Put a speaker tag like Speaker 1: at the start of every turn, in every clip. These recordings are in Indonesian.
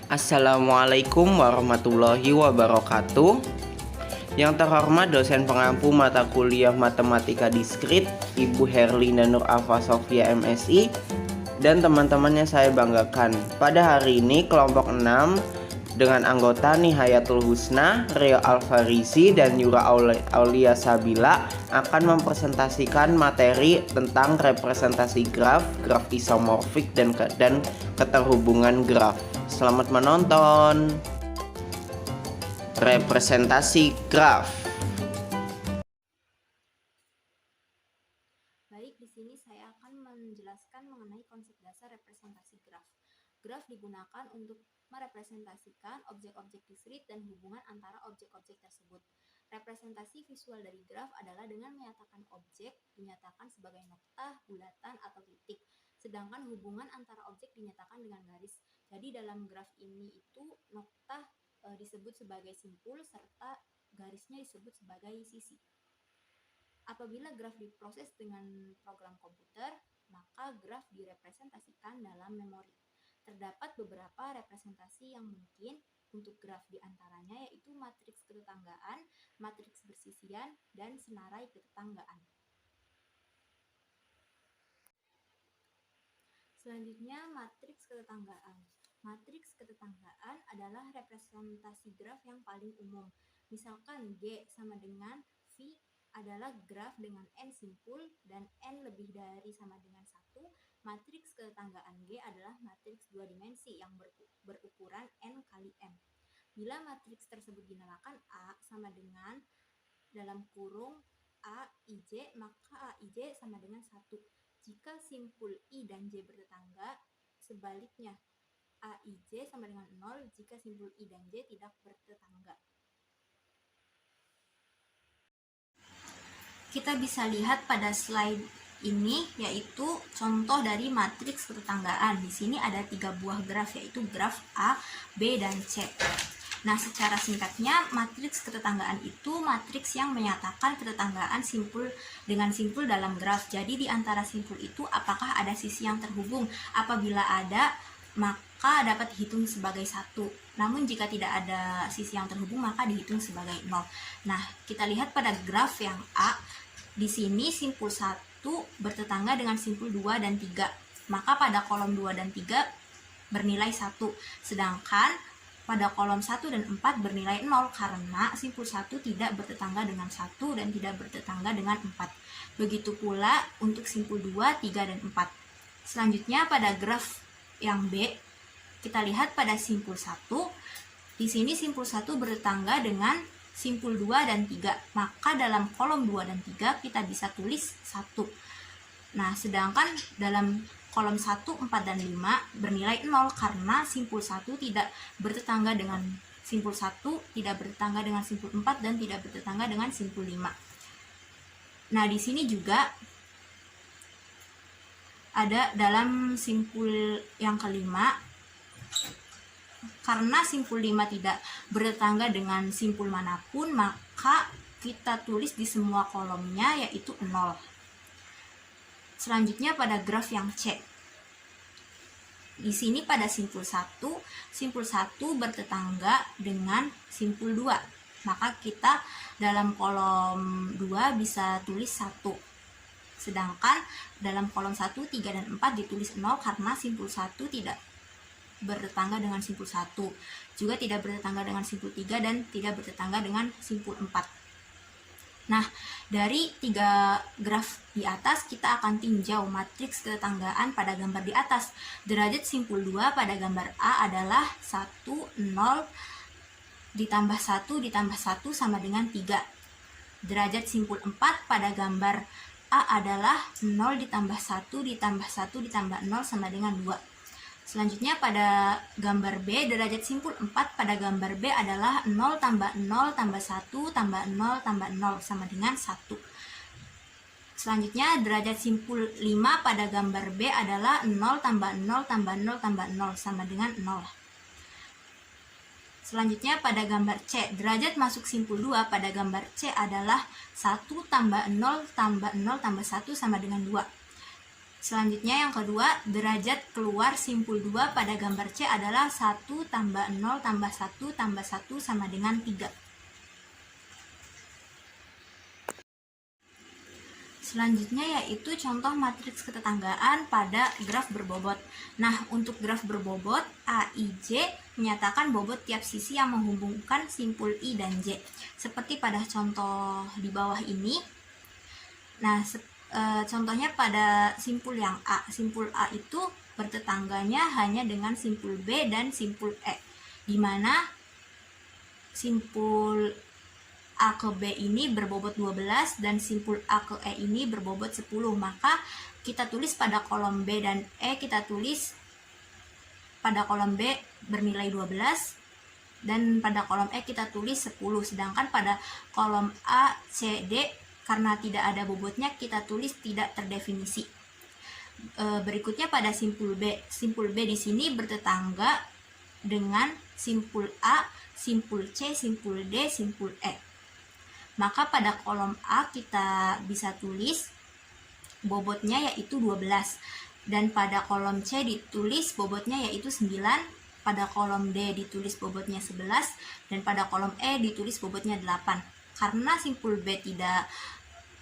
Speaker 1: Assalamualaikum warahmatullahi wabarakatuh. Yang terhormat dosen pengampu mata kuliah Matematika Diskrit Ibu Herlina Nur Alfa Sofia MSI dan teman-temannya saya banggakan. Pada hari ini kelompok 6 dengan anggota Nihayatul Husna, Rio Alfarisi dan Yura Aulia Sabila akan mempresentasikan materi tentang representasi graf isomorfik dan keterhubungan graf. Selamat menonton. Representasi graf.
Speaker 2: Baik, di sini saya akan menjelaskan mengenai konsep dasar representasi graf. Graf digunakan untuk merepresentasikan objek-objek diskrit dan hubungan antara objek-objek tersebut. Representasi visual dari graf adalah dengan menyatakan objek dinyatakan sebagai noktah, bulatan, atau titik. Sedangkan hubungan antara objek dinyatakan dengan garis. Jadi dalam graf ini itu noktah disebut sebagai simpul serta garisnya disebut sebagai sisi. Apabila graf diproses dengan program komputer, maka graf direpresentasikan dalam memori. Terdapat beberapa representasi yang mungkin untuk graf diantaranya yaitu matriks ketetanggaan, matriks bersisian, dan senarai ketetanggaan. Selanjutnya, matriks ketetanggaan. Matriks ketetanggaan adalah representasi graf yang paling umum. Misalkan G sama dengan V adalah graf dengan N simpul dan N lebih dari sama dengan 1, matriks ketetanggaan G adalah matriks 2 dimensi yang berukuran N kali M. Bila matriks tersebut dinamakan A sama dengan dalam kurung A IJ, maka A IJ sama dengan 1. Jika simpul I dan J bertetangga, sebaliknya A IJ sama dengan 0 jika simpul I dan J tidak bertetangga. Kita bisa lihat pada slide ini yaitu contoh dari matriks ketetanggaan. Di sini ada 3 buah graf yaitu graf A, B, dan C. Nah, secara singkatnya matriks ketetanggaan itu matriks yang menyatakan ketetanggaan simpul dengan simpul dalam graf. Jadi di antara simpul itu apakah ada sisi yang terhubung? Apabila ada, maka dapat dihitung sebagai 1. Namun jika tidak ada sisi yang terhubung maka dihitung sebagai 0. Nah, kita lihat pada graf yang A. Di sini simpul 1 bertetangga dengan simpul 2 dan 3. Maka pada kolom 2 dan 3 bernilai 1. Sedangkan pada kolom 1 dan 4 bernilai 0 karena simpul 1 tidak bertetangga dengan 1 dan tidak bertetangga dengan 4. Begitu pula untuk simpul 2, 3, dan 4. Selanjutnya pada graf yang B, kita lihat pada simpul 1. Di sini simpul 1 bertetangga dengan simpul 2 dan 3. Maka dalam kolom 2 dan 3 kita bisa tulis 1. Nah, sedangkan dalam kolom 1, 4, dan 5 bernilai 0 karena simpul 1 tidak bertetangga dengan simpul 1, tidak bertetangga dengan simpul 4, dan tidak bertetangga dengan simpul 5. Nah, di sini juga ada dalam simpul yang kelima, karena simpul 5 tidak bertetangga dengan simpul manapun, maka kita tulis di semua kolomnya yaitu 0. Selanjutnya pada graf yang C. Di sini pada simpul 1 bertetangga dengan simpul 2. Maka kita dalam kolom 2 bisa tulis 1. Sedangkan dalam kolom 1, 3, dan 4 ditulis 0 karena simpul 1 tidak bertetangga dengan simpul 1. Juga tidak bertetangga dengan simpul 3 dan tidak bertetangga dengan simpul 4. Nah, dari 3 graf di atas kita akan tinjau matriks ketetanggaan pada gambar di atas. Derajat simpul 2 pada gambar A adalah 1, 0, ditambah 1, ditambah 1 sama dengan 3. Derajat simpul 4 pada gambar A adalah 0 ditambah 1, ditambah 1, ditambah 0 sama dengan 2. Selanjutnya pada gambar B, derajat simpul 4 pada gambar B adalah 0 tambah 0 tambah 1 tambah 0 tambah 0 sama dengan 1. Selanjutnya derajat simpul 5 pada gambar B adalah 0 tambah 0 tambah 0 tambah 0 sama dengan 0. Selanjutnya pada gambar C, derajat masuk simpul 2 pada gambar C adalah 1 tambah 0 tambah 0 tambah 1 sama dengan 2. Selanjutnya yang kedua, derajat keluar simpul 2 pada gambar C adalah 1 tambah 0 tambah 1 tambah 1 sama dengan 3. Selanjutnya yaitu contoh matriks ketetanggaan pada graf berbobot. Nah, untuk graf berbobot, AIJ menyatakan bobot tiap sisi yang menghubungkan simpul I dan J. Seperti pada contoh di bawah ini. Nah, contohnya pada simpul yang A. Simpul A itu bertetangganya hanya dengan simpul B dan simpul E, di mana simpul A ke B ini berbobot 12 dan simpul A ke E ini berbobot 10. Maka kita tulis pada kolom B dan E, kita tulis pada kolom B bernilai 12 dan pada kolom E kita tulis 10. Sedangkan pada kolom A, C, D karena tidak ada bobotnya kita tulis tidak terdefinisi. Berikutnya pada simpul B. Simpul B di sini bertetangga dengan simpul A, simpul C, simpul D, simpul E. Maka pada kolom A kita bisa tulis bobotnya yaitu 12 dan pada kolom C ditulis bobotnya yaitu 9, pada kolom D ditulis bobotnya 11 dan pada kolom E ditulis bobotnya 8. Karena simpul B tidak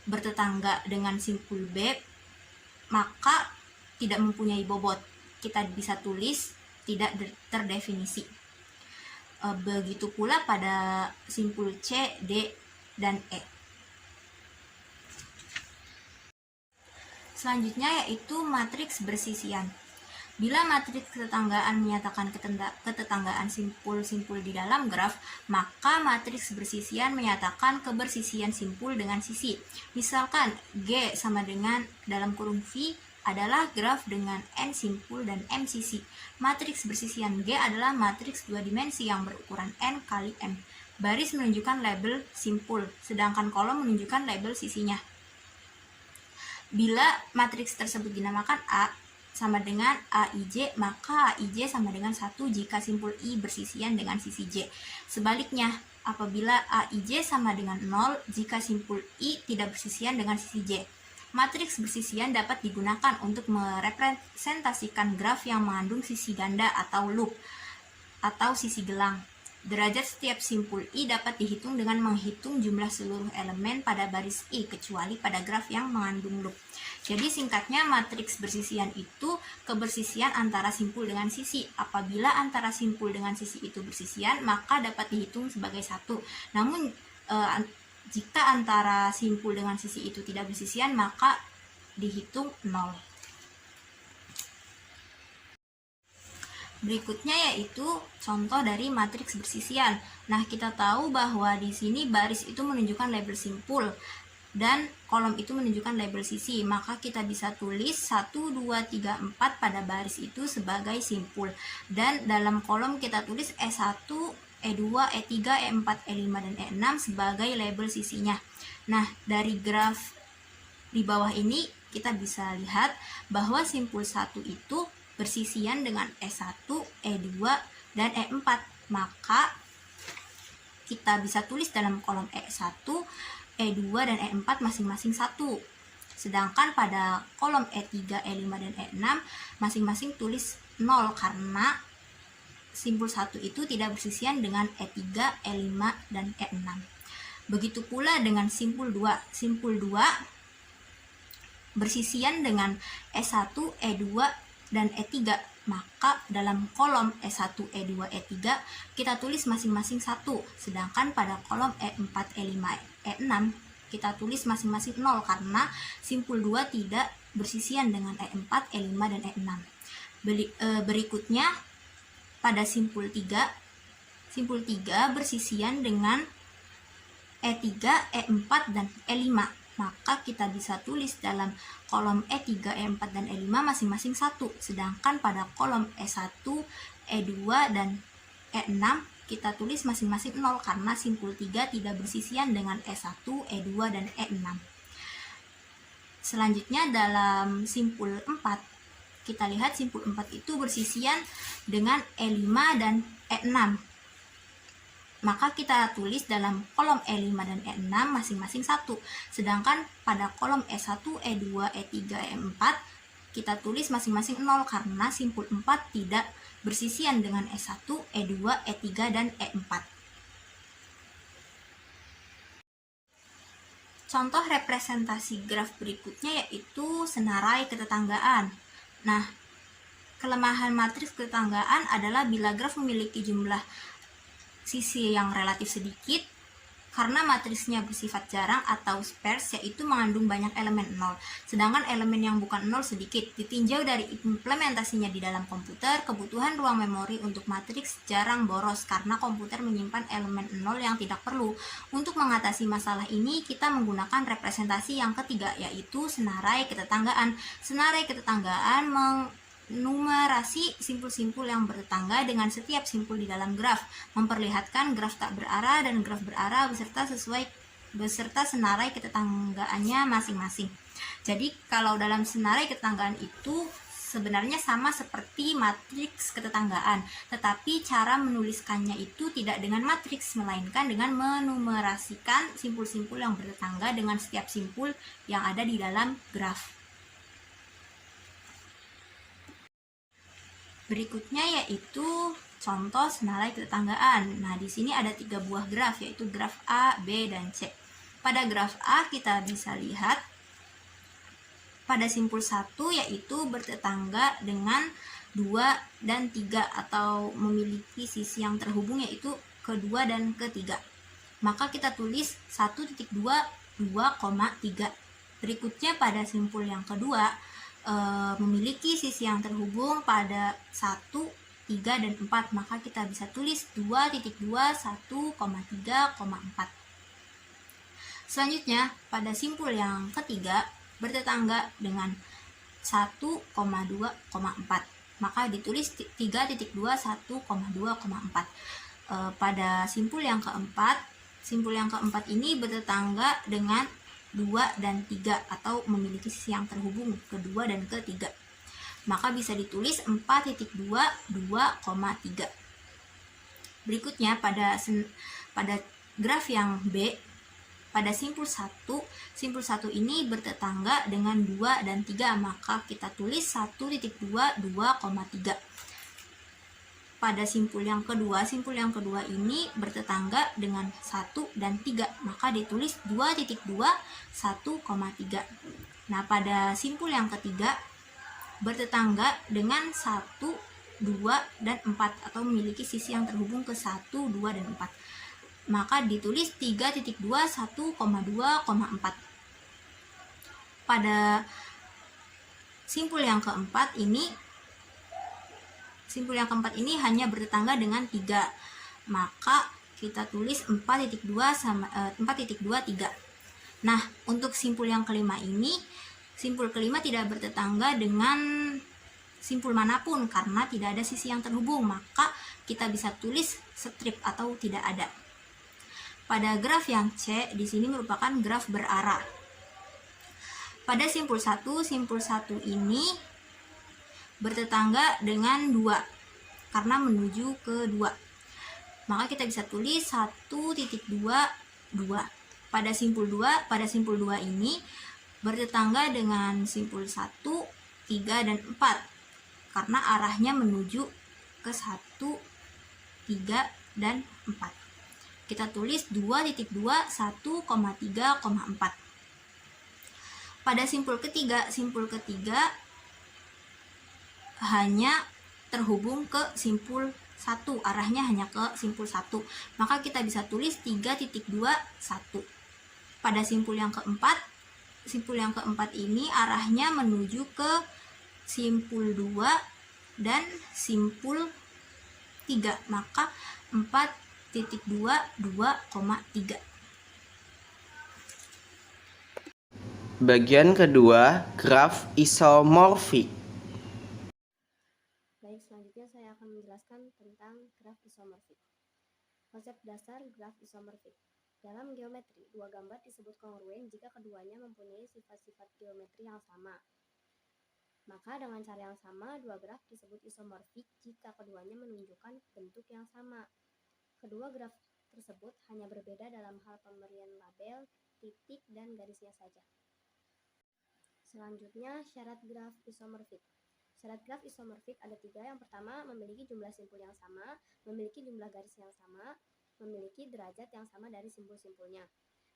Speaker 2: bertetangga dengan simpul B, maka tidak mempunyai bobot. Kita bisa tulis tidak terdefinisi. Begitu pula pada simpul C, D, dan E. Selanjutnya yaitu matriks bersisian. Bila matriks ketetanggaan menyatakan ketetanggaan simpul-simpul di dalam graf, maka matriks bersisian menyatakan kebersisian simpul dengan sisi. Misalkan G sama dengan dalam kurung V adalah graf dengan N simpul dan M sisi. Matriks bersisian G adalah matriks dua dimensi yang berukuran N kali M. Baris menunjukkan label simpul, sedangkan kolom menunjukkan label sisinya. Bila matriks tersebut dinamakan A sama dengan AIJ, maka AIJ sama dengan 1 jika simpul I bersisian dengan sisi J. Sebaliknya, apabila AIJ sama dengan 0 jika simpul I tidak bersisian dengan sisi J. Matriks bersisian dapat digunakan untuk merepresentasikan graf yang mengandung sisi ganda atau loop atau sisi gelang. Derajat setiap simpul I dapat dihitung dengan menghitung jumlah seluruh elemen pada baris I, kecuali pada graf yang mengandung loop. Jadi singkatnya, matriks bersisian itu kebersisian antara simpul dengan sisi. Apabila antara simpul dengan sisi itu bersisian, maka dapat dihitung sebagai satu. Namun jika antara simpul dengan sisi itu tidak bersisian, maka dihitung 0. Berikutnya yaitu contoh dari matriks bersisian. Nah, kita tahu bahwa di sini baris itu menunjukkan label simpul dan kolom itu menunjukkan label sisi. Maka kita bisa tulis 1, 2, 3, 4 pada baris itu sebagai simpul. Dan dalam kolom kita tulis E1, E2, E3, E4, E5, dan E6 sebagai label sisinya. Nah, dari graf di bawah ini kita bisa lihat bahwa simpul 1 itu bersisian dengan E1, E2, dan E4. Maka kita bisa tulis dalam kolom E1, E2, dan E4 masing-masing 1. Sedangkan pada kolom E3, E5, dan E6 masing-masing tulis 0 karena simpul 1 itu tidak bersisian dengan E3, E5, dan E6. Begitu pula dengan simpul 2. Simpul 2 bersisian dengan E1, E2, dan E3. Maka dalam kolom E1, E2, E3 kita tulis masing-masing 1. Sedangkan pada kolom E4, E5, E6 kita tulis masing-masing 0 karena simpul 2 tidak bersisian dengan E4, E5, dan E6. Berikutnya pada simpul 3. Simpul 3 bersisian dengan E3, E4, dan E5. Maka kita bisa tulis dalam kolom E3, E4, dan E5 masing-masing 1. Sedangkan pada kolom E1, E2, dan E6 kita tulis masing-masing 0 karena simpul 3 tidak bersisian dengan E1, E2, dan E6. Selanjutnya dalam simpul 4, kita lihat simpul 4 itu bersisian dengan E5 dan E6. Maka kita tulis dalam kolom E5 dan E6 masing-masing 1. Sedangkan pada kolom E1, E2, E3, E4 kita tulis masing-masing 0 karena simpul 4 tidak bersisian dengan E1, E2, E3, dan E4. Contoh representasi graf berikutnya yaitu senarai ketetanggaan. Nah, kelemahan matriks ketetanggaan adalah bila graf memiliki jumlah sisi yang relatif sedikit, karena matriksnya bersifat jarang atau sparse, yaitu mengandung banyak elemen 0, sedangkan elemen yang bukan 0 sedikit. Ditinjau dari implementasinya di dalam komputer, kebutuhan ruang memori untuk matriks jarang boros karena komputer menyimpan elemen 0 yang tidak perlu. Untuk mengatasi masalah ini, kita menggunakan representasi yang ketiga, yaitu senarai ketetanggaan. Senarai ketetanggaan numerasi simpul-simpul yang bertetangga dengan setiap simpul di dalam graf, memperlihatkan graf tak berarah dan graf berarah beserta senarai ketetanggaannya masing-masing. Jadi kalau dalam senarai ketetanggaan itu sebenarnya sama seperti matriks ketetanggaan, tetapi cara menuliskannya itu tidak dengan matriks, melainkan dengan menumerasikan simpul-simpul yang bertetangga dengan setiap simpul yang ada di dalam graf. Berikutnya yaitu contoh senarai ketetanggaan. Nah, di sini ada 3 buah graf, yaitu graf A, B, dan C. Pada graf A kita bisa lihat pada simpul 1 yaitu bertetangga dengan 2 dan 3 atau memiliki sisi yang terhubung yaitu kedua dan ketiga. Maka kita tulis 1.2, 2,3. Berikutnya pada simpul yang kedua memiliki sisi yang terhubung pada 1, 3, dan 4, maka kita bisa tulis 2.2, 1,3,4. Selanjutnya, pada simpul yang ketiga bertetangga dengan 1,2,4, maka ditulis 3.2, 1,2,4. Pada simpul yang keempat ini bertetangga dengan 2 dan 3 atau memiliki sisi yang terhubung kedua dan ketiga, maka bisa ditulis 4.2, 2,3. Berikutnya pada graf yang B, pada simpul 1 ini bertetangga dengan 2 dan 3, maka kita tulis 1.2, 2,3. Pada simpul yang kedua ini bertetangga dengan 1 dan 3, maka ditulis 2.2, 1,3. Nah, pada simpul yang ketiga bertetangga dengan 1, 2, dan 4 atau memiliki sisi yang terhubung ke 1, 2, dan 4, maka ditulis 3.2, 1,2,4. Pada simpul yang keempat ini hanya bertetangga dengan 3, maka kita tulis 4.2, 3. Nah, untuk simpul yang kelima tidak bertetangga dengan simpul manapun karena tidak ada sisi yang terhubung, maka kita bisa tulis strip atau tidak ada. Pada graf yang C, di sini merupakan graf berarah. Pada simpul 1 ini bertetangga dengan 2 karena menuju ke 2, maka kita bisa tulis 1.2, 2. Pada simpul 2 ini bertetangga dengan simpul 1, 3, dan 4 karena arahnya menuju ke 1, 3, dan 4. Kita tulis 2.2, 1,3,4. Pada simpul ketiga hanya terhubung ke simpul 1, arahnya hanya ke simpul 1, maka kita bisa tulis 3.2, 1. Pada simpul yang keempat ini arahnya menuju ke simpul 2 dan simpul 3, maka 4.2, 2,3.
Speaker 1: Bagian kedua, graf isomorfik.
Speaker 3: Baik, selanjutnya saya akan menjelaskan tentang graf isomorfik. Konsep dasar graf isomorfik. Dalam geometri, dua gambar disebut kongruen jika keduanya mempunyai sifat-sifat geometri yang sama. Maka dengan cara yang sama, dua graf disebut isomorfik jika keduanya menunjukkan bentuk yang sama. Kedua graf tersebut hanya berbeda dalam hal pemberian label, titik, dan garisnya saja. Selanjutnya, syarat graf isomorfik. Syarat graf isomorfik ada 3. Yang pertama, memiliki jumlah simpul yang sama, memiliki jumlah garis yang sama, memiliki derajat yang sama dari simpul-simpulnya.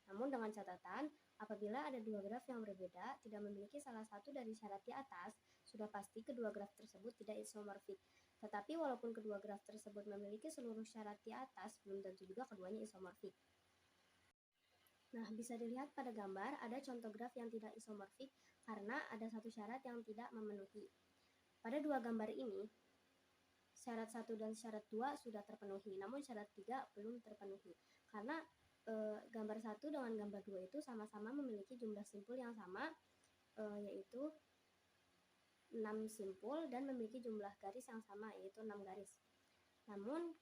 Speaker 3: Namun dengan catatan, apabila ada 2 graf yang berbeda, tidak memiliki salah satu dari syarat di atas, sudah pasti kedua graf tersebut tidak isomorfik. Tetapi walaupun kedua graf tersebut memiliki seluruh syarat di atas, belum tentu juga keduanya isomorfik. Nah, bisa dilihat pada gambar ada contoh graf yang tidak isomorfik karena ada satu syarat yang tidak memenuhi. Pada dua gambar ini, syarat 1 dan syarat 2 sudah terpenuhi, namun syarat 3 belum terpenuhi. Karena gambar 1 dengan gambar 2 itu sama-sama memiliki jumlah simpul yang sama, yaitu 6 simpul, dan memiliki jumlah garis yang sama, yaitu 6 garis. Namun,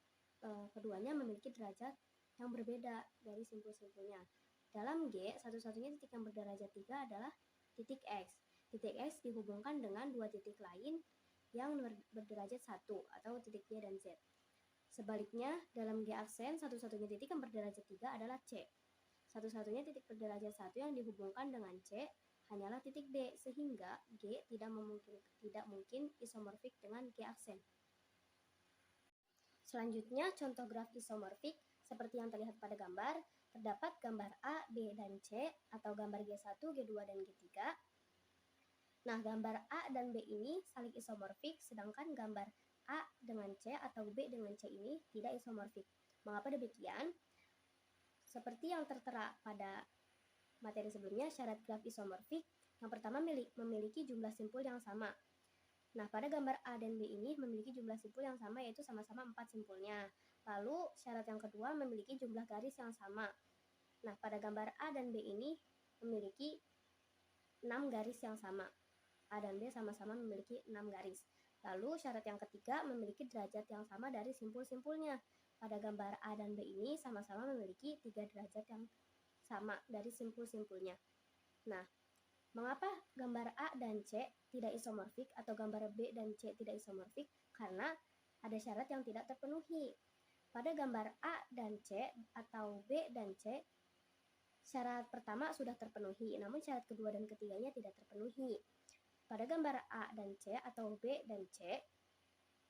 Speaker 3: keduanya memiliki derajat yang berbeda dari simpul-simpulnya. Dalam G, satu-satunya titik yang berderajat 3 adalah titik X. Titik X dihubungkan dengan 2 titik lain yang berderajat 1 atau titik Y dan Z. Sebaliknya, dalam G aksen, satu-satunya titik yang berderajat 3 adalah C. Satu-satunya titik berderajat 1 yang dihubungkan dengan C hanyalah titik D, sehingga G tidak mungkin isomorfik dengan G aksen. Selanjutnya, contoh graf isomorfik seperti yang terlihat pada gambar. Terdapat gambar A, B, dan C atau gambar G1, G2, dan G3. Nah, gambar A dan B ini saling isomorfik, sedangkan gambar A dengan C atau B dengan C ini tidak isomorfik. Mengapa demikian? Seperti yang tertera pada materi sebelumnya, syarat graf isomorfik yang pertama memiliki jumlah simpul yang sama. Nah, pada gambar A dan B ini memiliki jumlah simpul yang sama, yaitu sama-sama 4 simpulnya. Lalu, syarat yang kedua memiliki jumlah garis yang sama. Nah, pada gambar A dan B ini memiliki 6 garis yang sama. A dan B sama-sama memiliki 6 garis. Lalu, syarat yang ketiga memiliki derajat yang sama dari simpul-simpulnya. Pada gambar A dan B ini sama-sama memiliki 3 derajat yang sama dari simpul-simpulnya. Nah, mengapa gambar A dan C tidak isomorfik atau gambar B dan C tidak isomorfik? Karena ada syarat yang tidak terpenuhi. Pada gambar A dan C atau B dan C, syarat pertama sudah terpenuhi, namun syarat kedua dan ketiganya tidak terpenuhi. Pada gambar A dan C atau B dan C,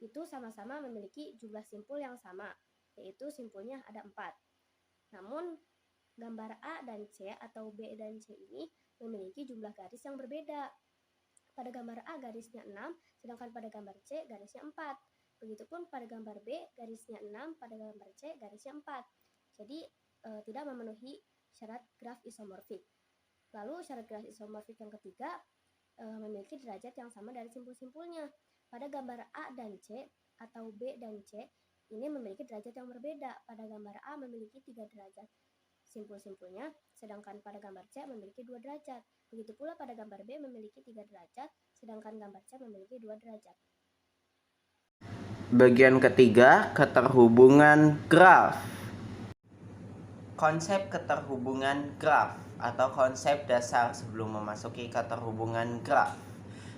Speaker 3: itu sama-sama memiliki jumlah simpul yang sama, yaitu simpulnya ada 4. Namun, gambar A dan C atau B dan C ini memiliki jumlah garis yang berbeda. Pada gambar A garisnya 6, sedangkan pada gambar C garisnya 4. Begitupun pada gambar B garisnya 6, pada gambar C garisnya 4. Jadi tidak memenuhi syarat graf isomorfik. Lalu syarat graf isomorfik yang ketiga memiliki derajat yang sama dari simpul-simpulnya. Pada gambar A dan C atau B dan C ini memiliki derajat yang berbeda. Pada gambar A memiliki 3 derajat simpul-simpulnya, sedangkan pada gambar C memiliki 2 derajat. Begitu pula pada gambar B memiliki 3 derajat, sedangkan gambar C memiliki 2 derajat.
Speaker 1: Bagian ketiga, keterhubungan graf. Konsep keterhubungan graf atau konsep dasar sebelum memasuki keterhubungan graf.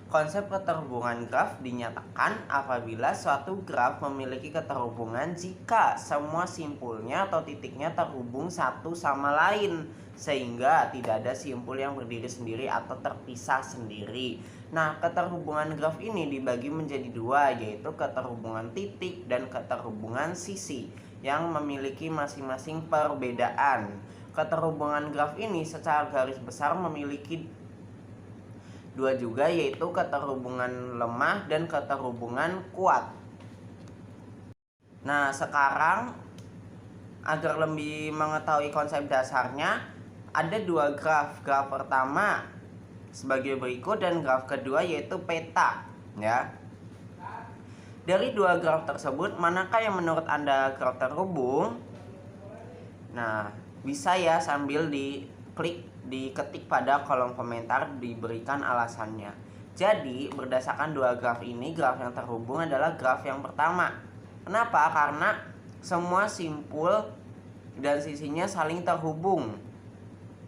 Speaker 1: Konsep keterhubungan graf dinyatakan apabila suatu graf memiliki keterhubungan jika semua simpulnya atau titiknya terhubung satu sama lain, sehingga tidak ada simpul yang berdiri sendiri atau terpisah sendiri. Nah, keterhubungan graf ini dibagi menjadi 2, yaitu keterhubungan titik dan keterhubungan sisi yang memiliki masing-masing perbedaan. Keterhubungan graf ini secara garis besar memiliki 2 juga, yaitu keterhubungan lemah dan keterhubungan kuat. Nah, sekarang agar lebih mengetahui konsep dasarnya, ada 2 graf. Graf pertama sebagai berikut dan graf kedua yaitu peta, ya. Dari 2 graf tersebut, manakah yang menurut Anda graf terhubung? Nah, bisa ya sambil diketik pada kolom komentar, diberikan alasannya. Jadi, berdasarkan 2 graf ini, graf yang terhubung adalah graf yang pertama. Kenapa? Karena semua simpul dan sisinya saling terhubung.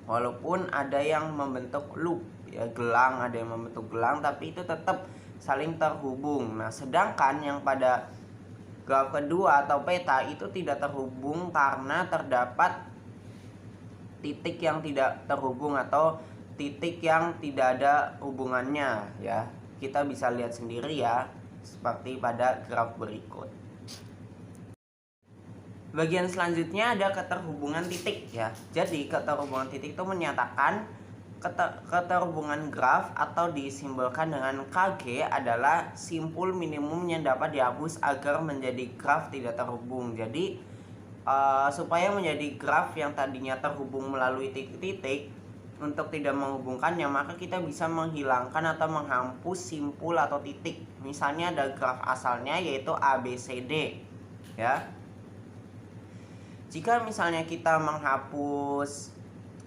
Speaker 1: Walaupun ada yang membentuk loop, ya, gelang, ada yang membentuk gelang, tapi itu tetap saling terhubung. Nah, sedangkan yang pada graf kedua atau peta itu tidak terhubung karena terdapat titik yang tidak terhubung atau titik yang tidak ada hubungannya ya. Kita bisa lihat sendiri ya, seperti pada graf berikut. Bagian selanjutnya ada keterhubungan titik ya. Jadi keterhubungan titik itu menyatakan keterhubungan graf atau disimbolkan dengan KG adalah simpul minimum yang dapat dihapus agar menjadi graf tidak terhubung. Jadi supaya menjadi graf yang tadinya terhubung melalui titik-titik, untuk tidak menghubungkannya, maka kita bisa menghilangkan atau menghapus simpul atau titik. Misalnya ada graf asalnya yaitu ABCD ya. Jika misalnya kita menghapus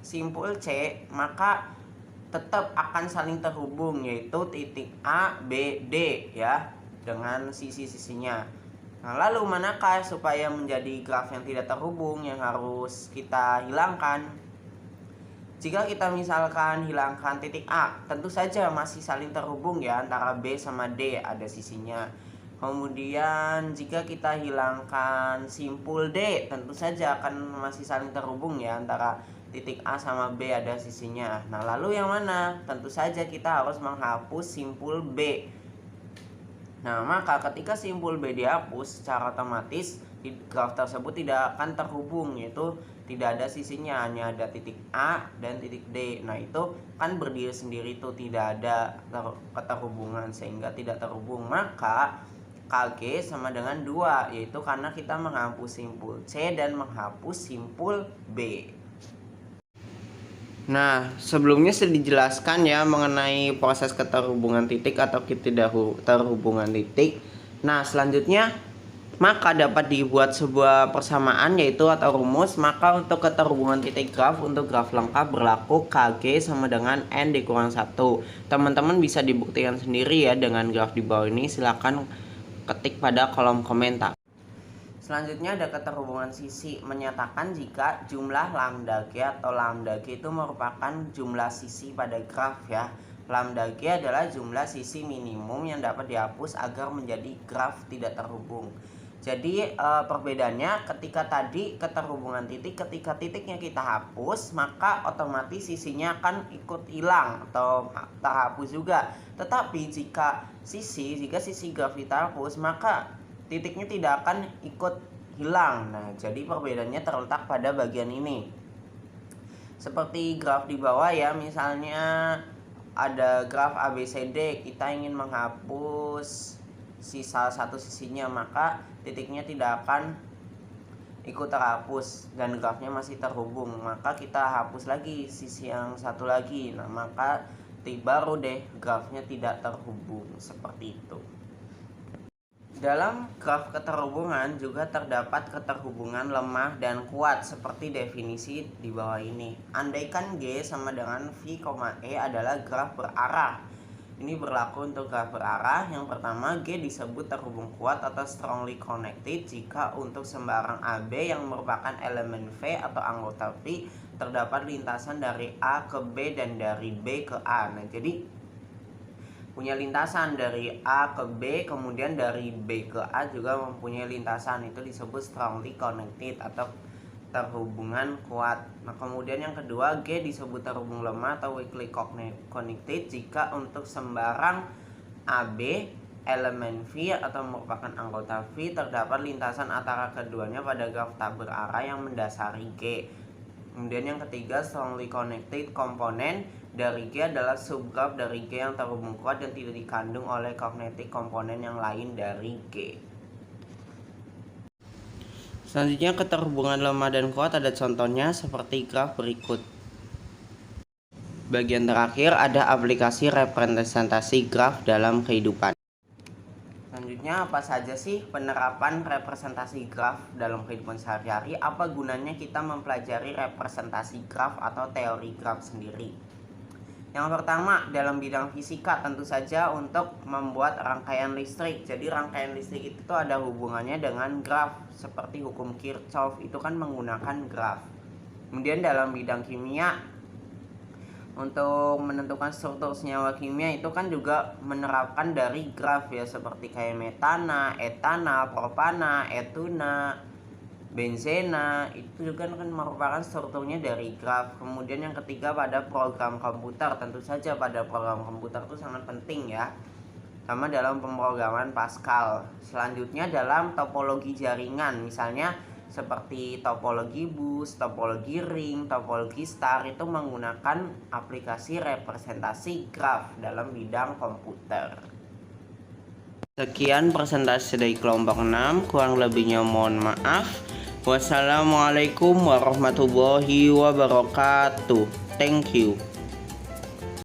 Speaker 1: simpul C, maka tetap akan saling terhubung yaitu titik A, B, D ya, dengan sisi-sisinya. Nah, lalu manakah supaya menjadi graf yang tidak terhubung yang harus kita hilangkan? Jika kita misalkan hilangkan titik A, tentu saja masih saling terhubung ya antara B sama D, ada sisinya. Kemudian jika kita hilangkan simpul D, tentu saja akan masih saling terhubung ya antara titik A sama B, ada sisinya. Nah, lalu yang mana? Tentu saja kita harus menghapus simpul B. Nah, maka ketika simpul B dihapus, secara otomatis graf tersebut tidak akan terhubung, yaitu tidak ada sisinya, hanya ada titik A dan titik D. Nah, itu kan berdiri sendiri, itu tidak ada keterhubungan sehingga tidak terhubung. Maka KG sama dengan 2, yaitu karena kita menghapus simpul C dan menghapus simpul B. Nah, sebelumnya sudah dijelaskan ya mengenai proses keterhubungan titik atau keterhubungan titik. Nah, selanjutnya maka dapat dibuat sebuah persamaan yaitu atau rumus. Maka untuk keterhubungan titik graf, untuk graf lengkap berlaku KG sama dengan N dikurang 1. Teman-teman bisa dibuktikan sendiri ya dengan graf di bawah ini, silahkan ketik pada kolom komentar. Selanjutnya ada keterhubungan sisi, menyatakan jika jumlah lambda G atau lambda G itu merupakan jumlah sisi pada graf ya. Lambda G adalah jumlah sisi minimum yang dapat dihapus agar menjadi graf tidak terhubung. Jadi perbedaannya ketika tadi keterhubungan titik, ketika titiknya kita hapus, maka otomatis sisinya akan ikut hilang atau terhapus juga. Tetapi jika sisi graf kita hapus, maka titiknya tidak akan ikut hilang. Nah, jadi perbedaannya terletak pada bagian ini. Seperti graf di bawah ya, misalnya ada graf ABCD, kita ingin menghapus sisa satu sisinya, maka titiknya tidak akan ikut terhapus dan grafnya masih terhubung, maka kita hapus lagi sisi yang satu lagi. Nah, maka baru deh grafnya tidak terhubung, seperti itu. Dalam graf keterhubungan juga terdapat keterhubungan lemah dan kuat seperti definisi di bawah ini. Andaikan G sama dengan V, E adalah graf berarah. Ini berlaku untuk graf berarah. Yang pertama, G disebut terhubung kuat atau strongly connected jika untuk sembarang AB yang merupakan elemen V atau anggota V terdapat lintasan dari A ke B dan dari B ke A. Nah, jadi punya lintasan dari A ke B, kemudian dari B ke A juga mempunyai lintasan, itu disebut strongly connected atau terhubungan kuat. Nah, kemudian yang kedua, G disebut terhubung lemah atau weakly connected jika untuk sembarang AB elemen V atau merupakan anggota V terdapat lintasan antara keduanya pada graf tak berarah yang mendasari G. Kemudian yang ketiga, strongly connected komponen dari G adalah subgraf dari G yang terhubung kuat dan tidak dikandung oleh connected komponen yang lain dari G. Selanjutnya keterhubungan lemah dan kuat ada contohnya seperti graf berikut. Bagian terakhir ada aplikasi representasi graf dalam kehidupan. Selanjutnya, apa saja sih penerapan representasi graf dalam kehidupan sehari-hari? Apa gunanya kita mempelajari representasi graf atau teori graf sendiri? Yang pertama, dalam bidang fisika tentu saja untuk membuat rangkaian listrik. Jadi rangkaian listrik itu ada hubungannya dengan graf, seperti hukum Kirchhoff itu kan menggunakan graf. Kemudian dalam bidang kimia, untuk menentukan struktur senyawa kimia itu kan juga menerapkan dari graf ya, seperti kayak metana, etana, propana, etuna, benzena, itu juga kan merupakan strukturnya dari graf. Kemudian yang ketiga pada program komputer, tentu saja pada program komputer itu sangat penting ya, sama dalam pemrograman Pascal. Selanjutnya dalam topologi jaringan, misalnya seperti topologi bus, topologi ring, topologi star, itu menggunakan aplikasi representasi graf dalam bidang komputer. Sekian presentasi dari kelompok 6, kurang lebihnya mohon maaf. Wassalamualaikum warahmatullahi wabarakatuh. Thank you.